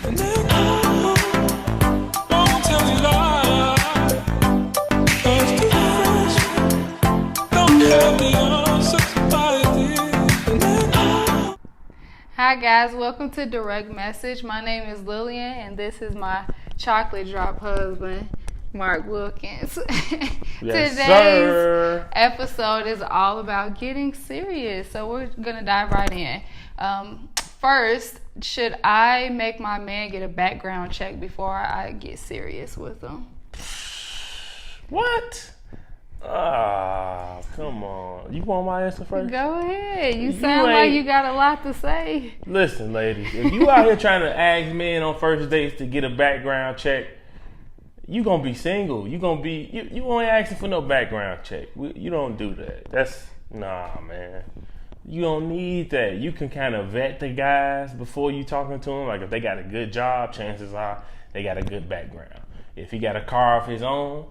And then won't tell me lie. 'Cause the friends don't have the answers, but it is. And then Hi guys, welcome to Direct Message. My name is Lillian and this is my chocolate drop husband, Mark Wilkins. Yes, Today's sir. episode is all about getting serious, so we're gonna dive right in. First, should I make my man get a background check before I get serious with him? What? Ah, come on. You want my answer first? Go ahead. You You sound like ain't- you got a lot to say. Listen, ladies, if you out here trying to ask men on first dates to get a background check, you gonna be single. You ain't asking for no background check. You don't do that. Nah, man. You don't need that. You can kind of vet the guys before you talking to them. Like if they got a good job, chances are they got a good background. If he got a car of his own,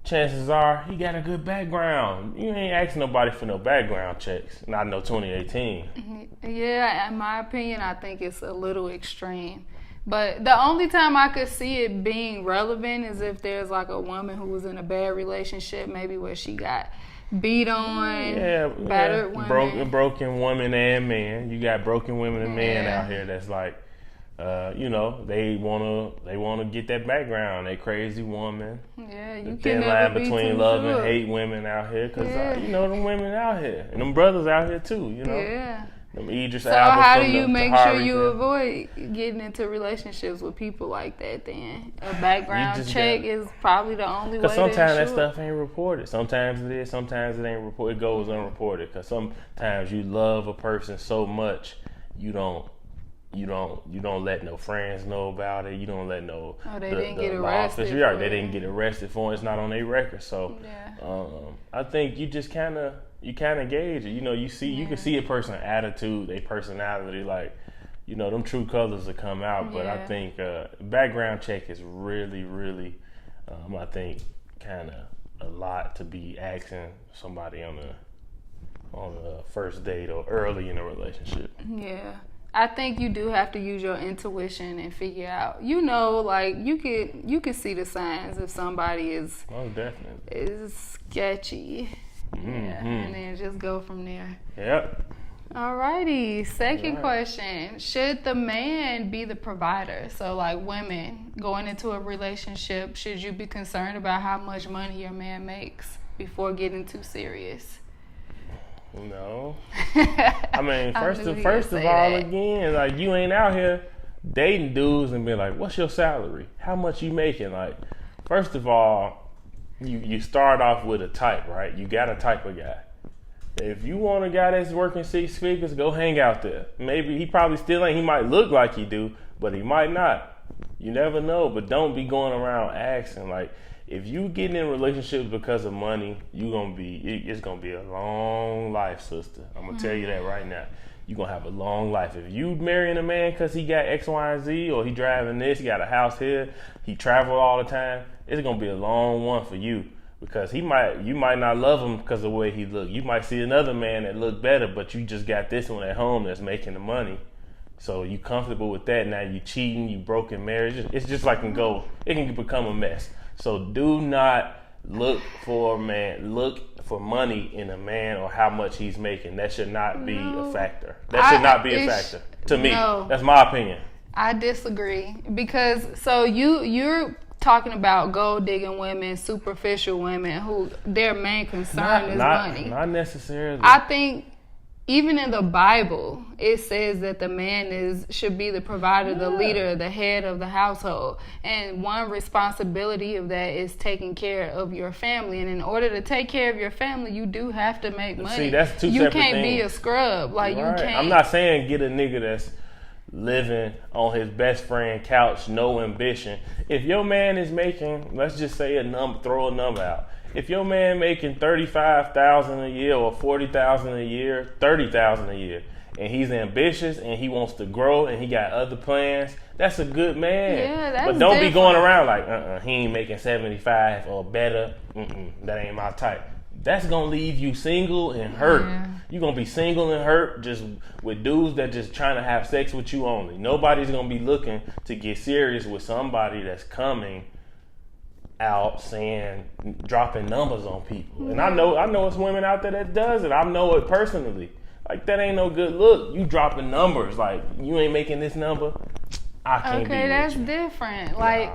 chances are he got a good background. You ain't asking nobody for no background checks. Not no 2018. Yeah, in my opinion, I think it's a little extreme. But the only time I could see it being relevant is if there's like a woman who was in a bad relationship, maybe where she got beat on, battered women. Broken women and men. You got broken women and men Yeah. out here that's like, they wanna get that background. They crazy woman. Yeah, The you can thin never line be between too love sure. and hate women out here, cause Yeah. them women out here and them brothers out here too. Yeah. Them Idris So Elba how do from you the make Taharis sure you and- avoid getting into relationships with people like that then? A background just check gotta- is probably the only way Cause to sometimes that ensure. stuff ain't reported. Sometimes it is. Sometimes it ain't reported. It goes unreported. Cause sometimes you love a person so much, you don't let no friends know about it. You don't let no. Oh, they the- didn't the get law arrested official- Right, for they it. didn't get arrested for it. It's not on their record. So, Yeah. I think you just kind of gauge it. You can see a person's attitude, their personality, like. Them true colors will come out, but I Yeah. think background check is really, really, I think, kind of a lot to be asking somebody on a first date or early in a relationship. Yeah. I think you do have to use your intuition and figure out, like you can see the signs if somebody is Oh, definitely. sketchy. Yeah. And then just go from there. Yep. Alrighty, second Right. question. Should the man be the provider? So like women going into a relationship, should you be concerned about how much money your man makes before getting too serious? No. I mean, I first knew of he would all, say that. again, like you ain't out here dating dudes and be like, "What's your salary? How much you making?" Like, first of all, you start off with a type, right? You got a type of guy. If you want a guy that's working 6 figures, go hang out there. Maybe he probably still ain't. He might look like he do, but he might not. You never know. But don't be going around asking. Like, if you getting in relationships because of money, it's gonna be a long life, sister. I'm gonna tell you that right now. You're gonna have a long life. If you marrying a man because he got X, Y, and Z, or he driving this, he got a house here, he travel all the time, it's gonna be a long one for you. Because you might not love him because of the way he look. You might see another man that look better, but you just got this one at home that's making the money. So you comfortable with that. Now you cheating, you broken marriage. It's just like it can become a mess. So do not look for a man. Look for money in a man or how much he's making. That should not be a factor. That should not be a factor to me. No. That's my opinion. I disagree because so you're talking about gold digging women, superficial women who their main concern is money. Not necessarily. I think even in the Bible, it says that the man should be the provider, the leader, the head of the household. And one responsibility of that is taking care of your family. And in order to take care of your family, you do have to make money. See, that's two you separate can't be things. a scrub. Like Right. you can't. I'm not saying get a nigga that's living on his best friend couch, no ambition. If your man is making, let's just say throw a number out. If your man making $35,000 a year or $40,000 a year, $30,000 a year, and he's ambitious and he wants to grow and he got other plans, that's a good man. Yeah, that's but don't be different. going around like, he ain't making 75 or better. That ain't my type. that's gonna leave you single and hurt. Yeah. You're gonna be single and hurt just with dudes that just trying to have sex with you only. Nobody's gonna be looking to get serious with somebody that's coming out saying, dropping numbers on people. And I know it's women out there that does it. I know it personally. Like, that ain't no good look. You dropping numbers. Like, you ain't making this number. I can't be Okay, that's with you. different. Like,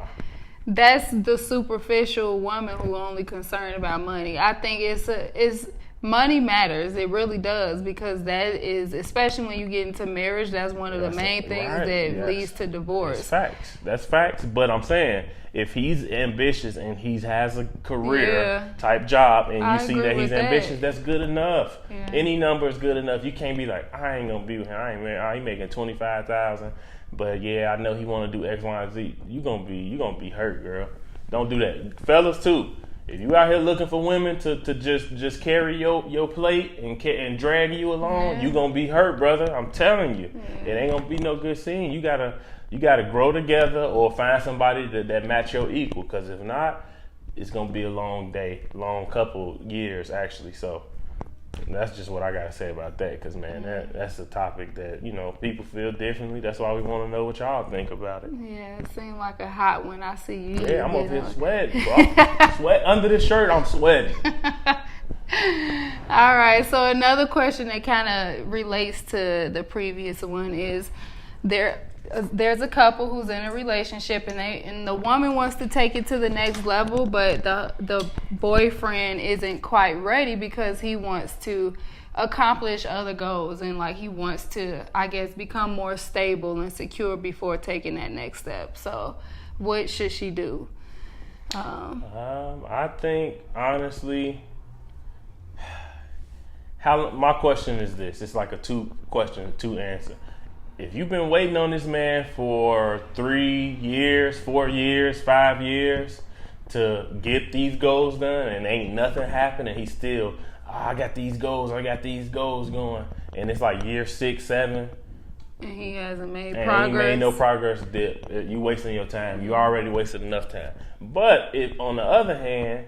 that's the superficial woman who only concerned about money. I think it's money matters. It really does, because that is, especially when you get into marriage, that's one of the main things that leads to divorce. That's facts. That's facts. But I'm saying, if he's ambitious and he has a career type job, and you see that he's ambitious, that's good enough. Yeah. Any number is good enough. You can't be like, I ain't gonna be with him. I ain't making $25,000. But yeah, I know he want to do X, Y, and Z. You gonna be hurt, girl. Don't do that, fellas too. If you out here looking for women to just carry your plate and drag you along, you gonna be hurt, brother. I'm telling you, it ain't gonna be no good scene. You gotta grow together or find somebody that match your equal. Because if not, it's gonna be a long day, long couple years actually. So that's just what I gotta say about that. Because man, that's a topic that people feel differently. That's why we want to know what y'all think about it. Yeah, it seemed like a hot one. I see you. Yeah, I'm over here sweating, bro. Sweat under this shirt. I'm sweating. All right. So another question that kind of relates to the previous one is there's a couple who's in a relationship, and the woman wants to take it to the next level, but the boyfriend isn't quite ready because he wants to accomplish other goals, and like he wants to, I guess, become more stable and secure before taking that next step. So what should she do? I think honestly, my question is this. It's like a two answer. If you've been waiting on this man for 3 years, 4 years, 5 years to get these goals done, and ain't nothing happened, and he's still, I got these goals going, and it's like year 6, 7, and he hasn't made and progress. he made no progress, you wasting your time. You already wasted enough time. But if, on the other hand,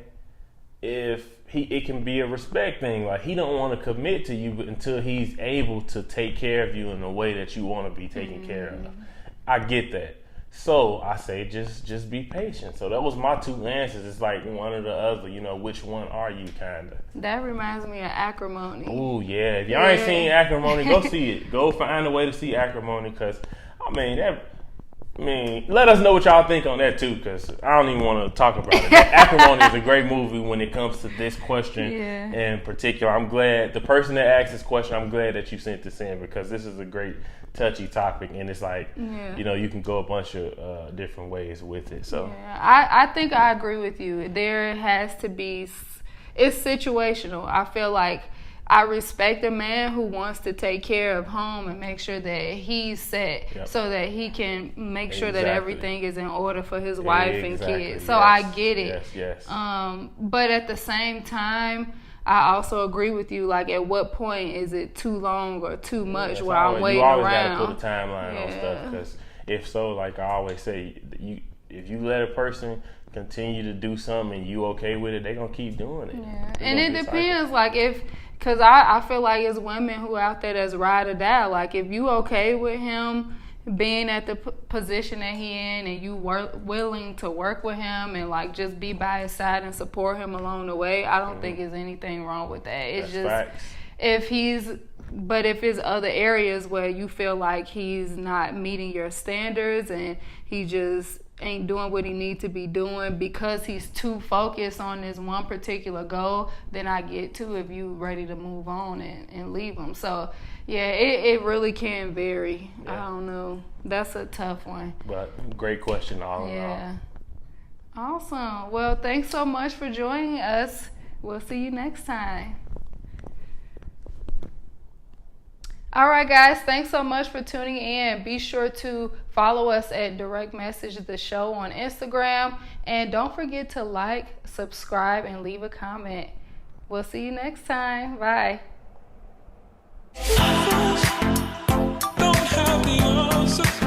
it can be a respect thing. Like, he don't want to commit to you until he's able to take care of you in the way that you want to be taken care of. I get that. So I say just be patient. So that was my 2 answers. It's like one or the other. Which one are you, kinda? That reminds me of Acrimony. Ooh, yeah. If y'all ain't seen Acrimony, go see it. Go find a way to see Acrimony, because let us know what y'all think on that too, because I don't even want to talk about it. Acrimony is a great movie when it comes to this question in particular. I'm glad the person that asked this question, I'm glad that you sent this in, because this is a great touchy topic, and it's like, you can go a bunch of different ways with it. So I think I agree with you. There has to be, it's situational. I feel like I respect a man who wants to take care of home and make sure that he's set so that he can make sure that everything is in order for his wife and kids. So I get it. Yes. But at the same time, I also agree with you. Like, at what point is it too long or too much where I'm waiting around? You always got to put a timeline on stuff, because if so, like I always say, if you let a person continue to do something and you okay with it, they're going to keep doing it. Yeah. And it depends, like, because I feel like it's women who out there that's ride or die. Like, if you okay with him being at the position that he in, and you willing to work with him and like just be by his side and support him along the way, I don't think there's anything wrong with that. It's that's just facts. if it's other areas where you feel like he's not meeting your standards and he just ain't doing what he needs to be doing because he's too focused on this one particular goal, then I get to if you ready to move on and leave him. So yeah, it really can vary. I don't know. That's a tough one. But great question all in all. Yeah. Awesome. Well, thanks so much for joining us. We'll see you next time. All right, guys. Thanks so much for tuning in. Be sure to follow us at Direct Message the Show on Instagram. And don't forget to like, subscribe, and leave a comment. We'll see you next time. Bye. Don't have the answers.